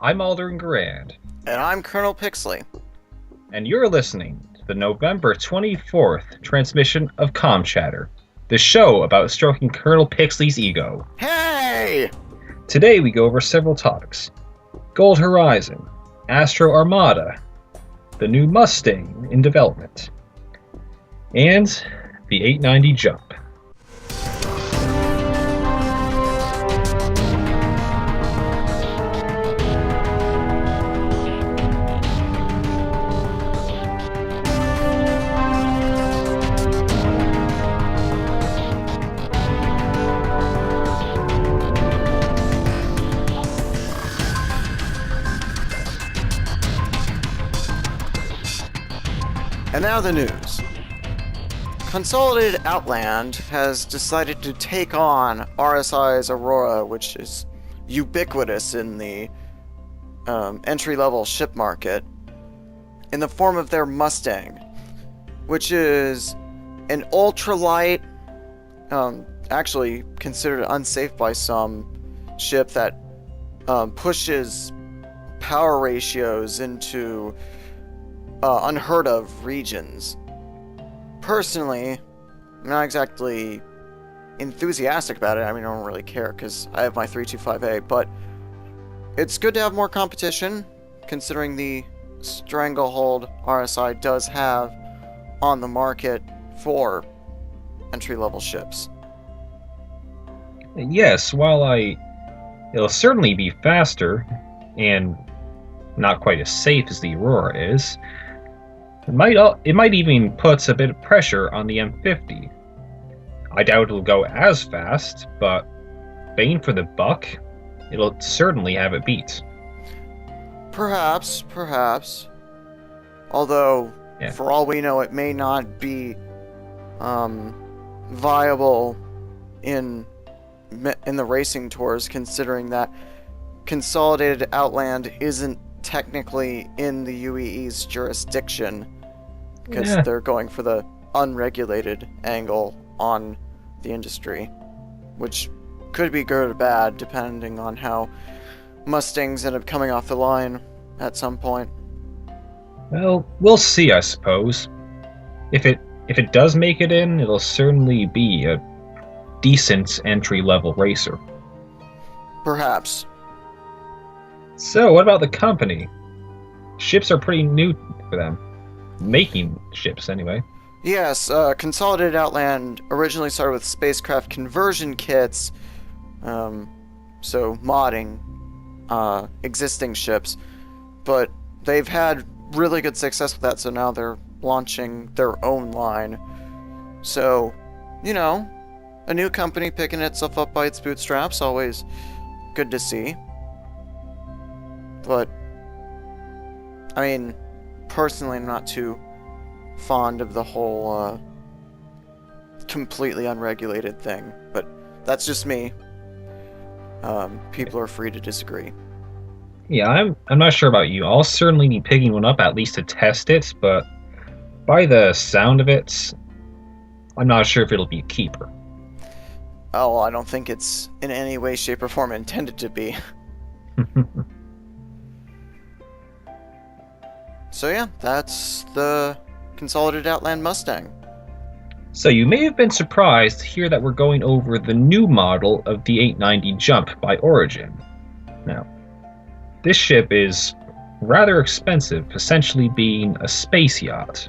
I'm Alderin Gerand, And I'm Colonel Pixley. and you're listening to the November 24th transmission of Comm Chatter, the show about stroking Colonel Pixley's ego. Hey! Today we go over several topics: Gold Horizon, Astro Armada, the new Mustang in development, and the 890 jump. And now the news. Consolidated Outland has decided to take on RSI's Aurora, which is ubiquitous in the entry-level ship market, in the form of their Mustang, which is an ultralight, actually considered unsafe by some, ship that pushes power ratios into unheard of regions. Personally, I'm not exactly enthusiastic about it. I mean, I don't really care because I have my 325A, but it's good to have more competition considering the stranglehold RSI does have on the market for entry-level ships. Yes, it'll certainly be faster and not quite as safe as the Aurora is, it might even put a bit of pressure on the M50. I doubt it'll go as fast, but bang for the buck, it'll certainly have it beat. Perhaps. Although, Yeah. for all we know, it may not be viable in the racing tours, considering that Consolidated Outland isn't technically in the UEE's jurisdiction, because they're going for the unregulated angle on the industry, which could be good or bad depending on how Mustangs end up coming off the line at some point. Well, we'll see, I suppose. If it does make it in, it'll certainly be a decent entry-level racer. Perhaps. So, what about the company? Ships are pretty new for them. Making ships, anyway. Yes, Consolidated Outland originally started with spacecraft conversion kits, so modding existing ships, but they've had really good success with that, so now they're launching their own line. So, a new company picking itself up by its bootstraps, always good to see. But, I mean, personally, I'm not too fond of the whole completely unregulated thing, but that's just me. People are free to disagree. Yeah, I'm not sure about you. I'll certainly be picking one up at least to test it, but by the sound of it, I'm not sure if it'll be a keeper. Oh, well, I don't think it's in any way, shape, or form intended to be. So yeah, that's the Consolidated Outland Mustang. So you may have been surprised to hear that we're going over the new model of the 890 Jump by Origin. Now, this ship is rather expensive, essentially being a space yacht.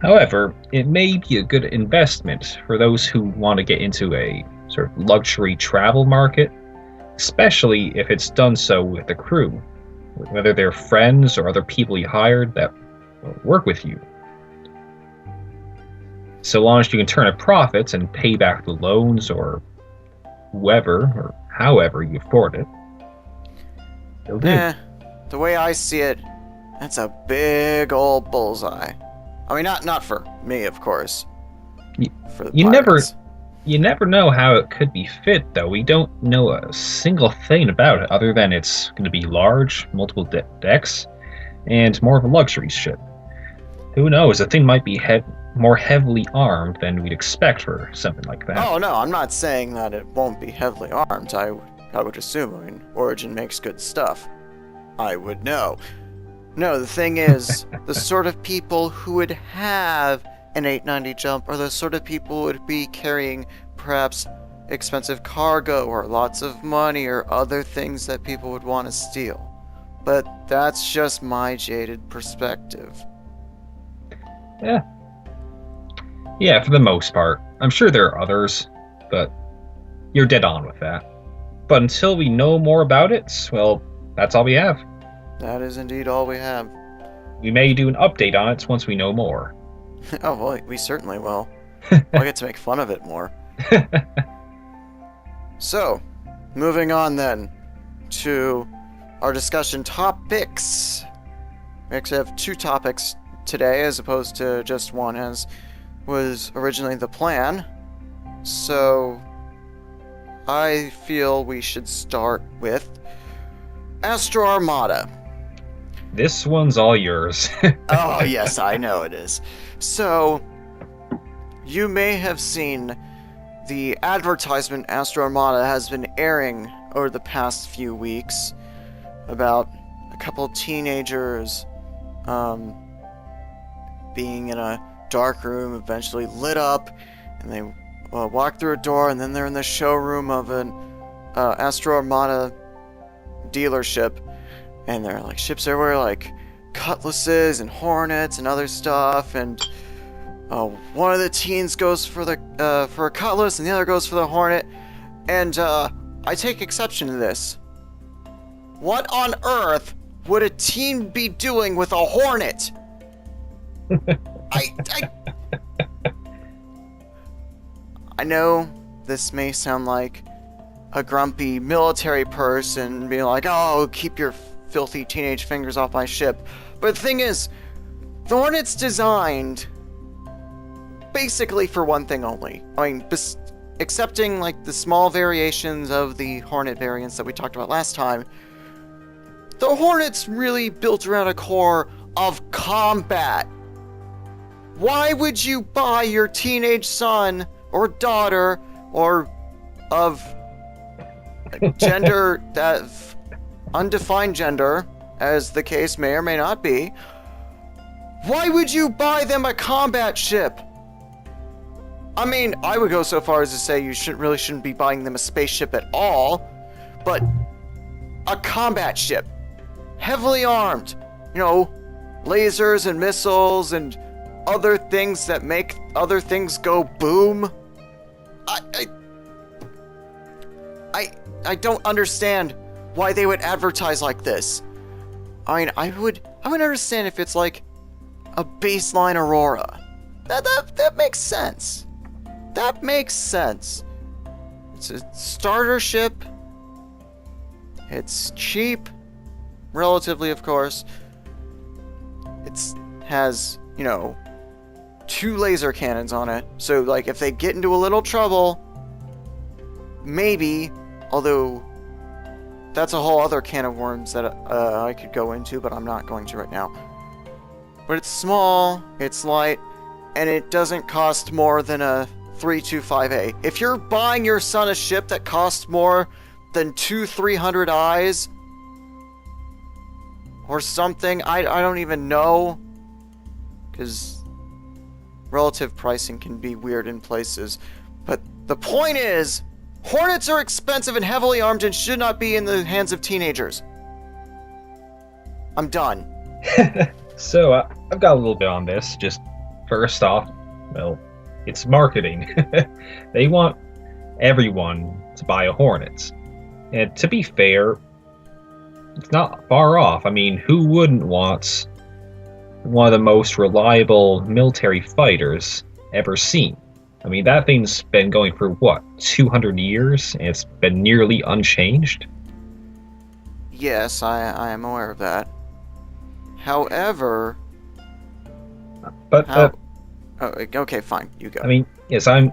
However, it may be a good investment for those who want to get into a sort of luxury travel market, especially if it's done so with a crew, whether they're friends or other people you hired that work with you. So long as you can turn a profit and pay back the loans or whoever or however you afford it, it'll do. The way I see it, that's a big old bullseye. I mean, not for me, of course. For the pirates. You never know how it could be fit, though. We don't know a single thing about it other than it's going to be large, multiple decks, and more of a luxury ship. Who knows? The thing might be more heavily armed than we'd expect for something like that. Oh, no, I'm not saying that it won't be heavily armed. I I would assume. I mean, Origin makes good stuff. I would know. No, the thing is, the sort of people who would have an 890 jump are the sort of people who would be carrying perhaps expensive cargo or lots of money or other things that people would want to steal. But that's just my jaded perspective. Yeah. Yeah, for the most part. I'm sure there are others, but you're dead on with that. But until we know more about it, well, that's all we have. That is indeed all we have. We may do an update on it once we know more. Oh, well, we certainly will. I'll get to make fun of it more. So, moving on then to our discussion topics. We actually have 2 topics today as opposed to just one, as was originally the plan. So, I feel we should start with Astro Armada. This one's all yours. Oh, yes, I know it is. So, you may have seen the advertisement Astro Armada has been airing over the past few weeks about a couple of teenagers being in a dark room, eventually lit up, and they walk through a door, and then they're in the showroom of an Astro Armada dealership, and there are like ships everywhere, like cutlasses and hornets and other stuff, and one of the teens goes for a cutlass and the other goes for the hornet, and I take exception to this. What on earth would a teen be doing with a hornet? I know this may sound like a grumpy military person being like, oh, keep your filthy teenage fingers off my ship. But the thing is, the Hornet's designed basically for one thing only. I mean, excepting like the small variations of the Hornet variants that we talked about last time, the Hornet's really built around a core of combat. Why would you buy your teenage son or daughter or of gender that undefined gender, as the case may or may not be, why would you buy them a combat ship? I mean, I would go so far as to say you shouldn't be buying them a spaceship at all, but a combat ship, heavily armed, lasers and missiles and other things that make other things go boom. I don't understand why they would advertise like this. I mean, I would understand if it's like a baseline Aurora. That makes sense. That makes sense. It's a starter ship. It's cheap, relatively, of course. It has, 2 laser cannons on it. So, like, if they get into a little trouble, maybe, although that's a whole other can of worms that I could go into, but I'm not going to right now. But it's small, it's light, and it doesn't cost more than a 325A. If you're buying your son a ship that costs more than 300 eyes or something, I don't even know, because relative pricing can be weird in places. But the point is, Hornets are expensive and heavily armed and should not be in the hands of teenagers. I'm done. So, I've got a little bit on this. Just first off, well, it's marketing. They want everyone to buy a Hornet. And to be fair, it's not far off. I mean, who wouldn't want one of the most reliable military fighters ever seen? I mean, that thing's been going for, 200 years? And it's been nearly unchanged? Yes, I am aware of that. However... But, Oh, okay, fine, you go. I mean, yes, I'm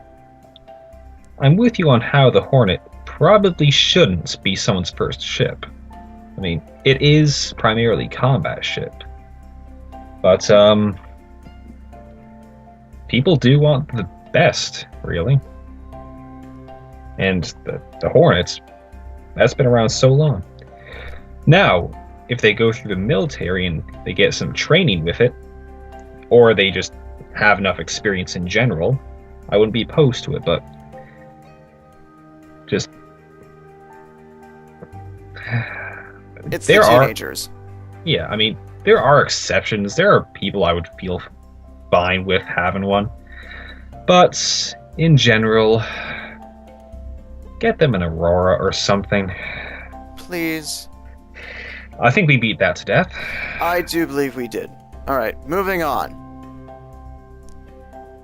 with you on how the Hornet probably shouldn't be someone's first ship. I mean, it is primarily a combat ship. But, people do want the best, really. And the Hornets, That's been around so long. Now, if they go through the military and they get some training with it, or they just have enough experience in general, I wouldn't be opposed to it, but just it's the teenagers. Yeah, I mean, there are exceptions. There are people I would feel fine with having one. But in general, get them an Aurora or something. Please. I think we beat that to death. I do believe we did. Alright, moving on.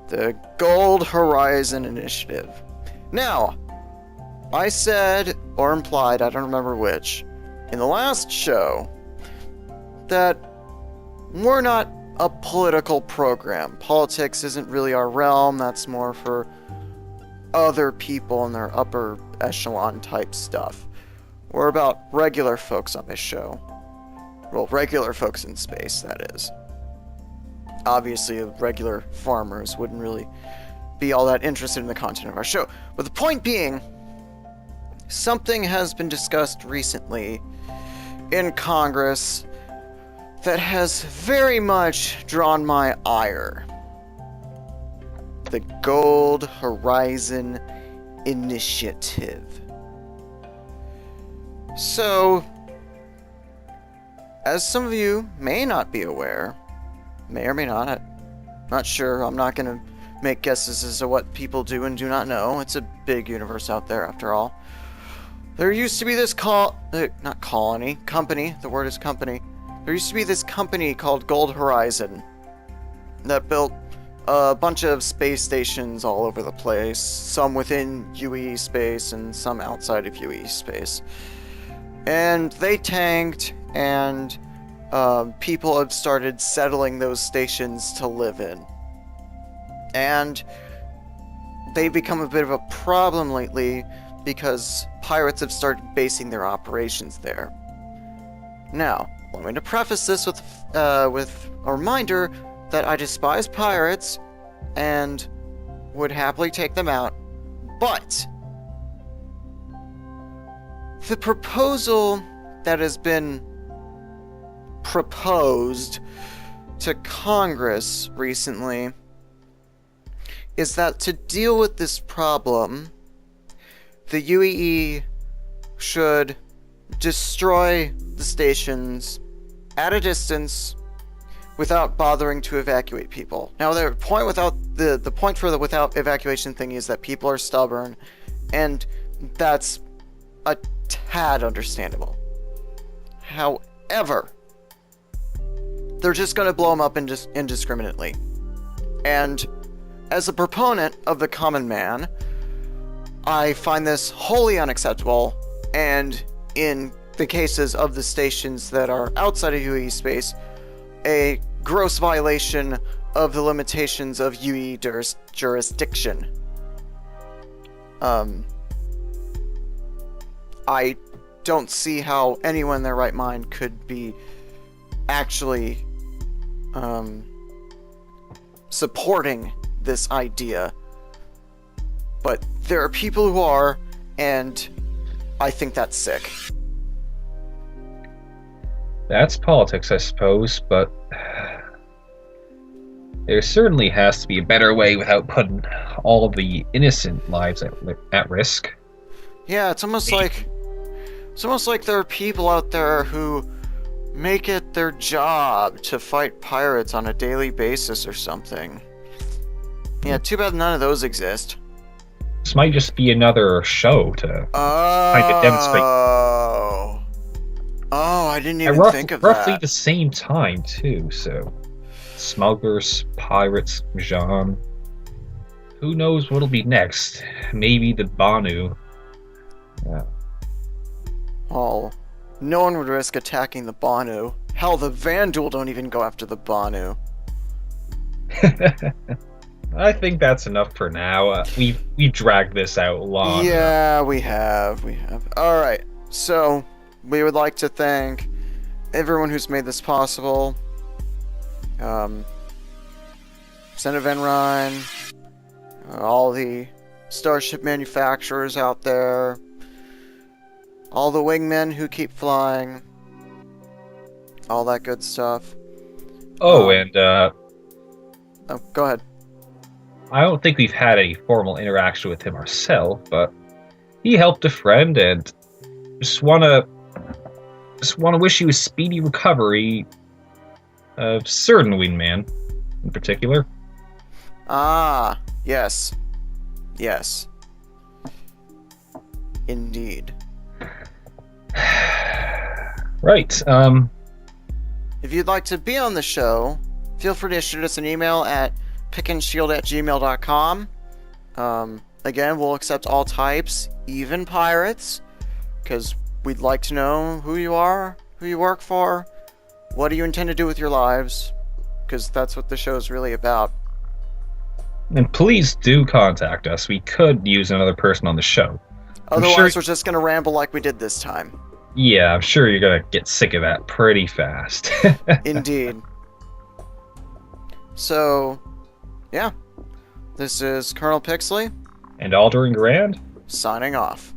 The Gold Horizon Initiative. Now, I said, or implied, I don't remember which, in the last show, that we're not a political program. Politics isn't really our realm, that's more for other people and their upper echelon type stuff. We're about regular folks on this show. Well, regular folks in space, that is. Obviously, regular farmers wouldn't really be all that interested in the content of our show. But the point being, something has been discussed recently in Congress that has very much drawn my ire. The Gold Horizon Initiative. So, as some of you may not be aware, may or may not, I'm not sure, I'm not going to make guesses as to what people do and do not know. It's a big universe out there, after all. There used to be this company, the word is company. There used to be this company called Gold Horizon that built a bunch of space stations all over the place, some within UE space and some outside of UE space. And they tanked, and people have started settling those stations to live in. And they've become a bit of a problem lately because pirates have started basing their operations there. Now, let me to preface this with a reminder that I despise pirates and would happily take them out, but the proposal that has been proposed to Congress recently is that to deal with this problem, the UEE should destroy the stations at a distance without bothering to evacuate people. Now, the point for the without evacuation thing is that people are stubborn, and that's a tad understandable. However, they're just going to blow them up indiscriminately. And as a proponent of the common man, I find this wholly unacceptable, and in the cases of the stations that are outside of UE space, a gross violation of the limitations of UE jurisdiction. I don't see how anyone in their right mind could be actually supporting this idea. But there are people who are, and I think that's sick. That's politics, I suppose, but there certainly has to be a better way without putting all of the innocent lives at risk. Yeah, it's almost like there are people out there who make it their job to fight pirates on a daily basis or something. Yeah, too bad none of those exist. This might just be another show to kind of demonstrate. Oh, I didn't even think of that. Roughly the same time, too, so... Smugglers, pirates, Jean... Who knows what'll be next? Maybe the Banu. Yeah. Well, no one would risk attacking the Banu. Hell, the Vandal don't even go after the Banu. I think that's enough for now. We've dragged this out long. Yeah, we have. Alright, so we would like to thank everyone who's made this possible. Senator Van Ryn, all the Starship manufacturers out there, all the wingmen who keep flying, all that good stuff. Oh, Oh, go ahead. I don't think we've had any formal interaction with him ourselves, but he helped a friend, and just wanna wish you a speedy recovery of certain wingman in particular. Ah, yes. Yes. Indeed. Right. If you'd like to be on the show, feel free to shoot us an email at pickandshield@gmail.com. Again, we'll accept all types, even pirates, because we'd like to know who you are, who you work for, what do you intend to do with your lives, because that's what the show is really about. And please do contact us. We could use another person on the show. Otherwise, we're just going to ramble like we did this time. Yeah, I'm sure you're going to get sick of that pretty fast. Indeed. So, yeah. This is Colonel Pixley. And Alderin Gerand? Signing off.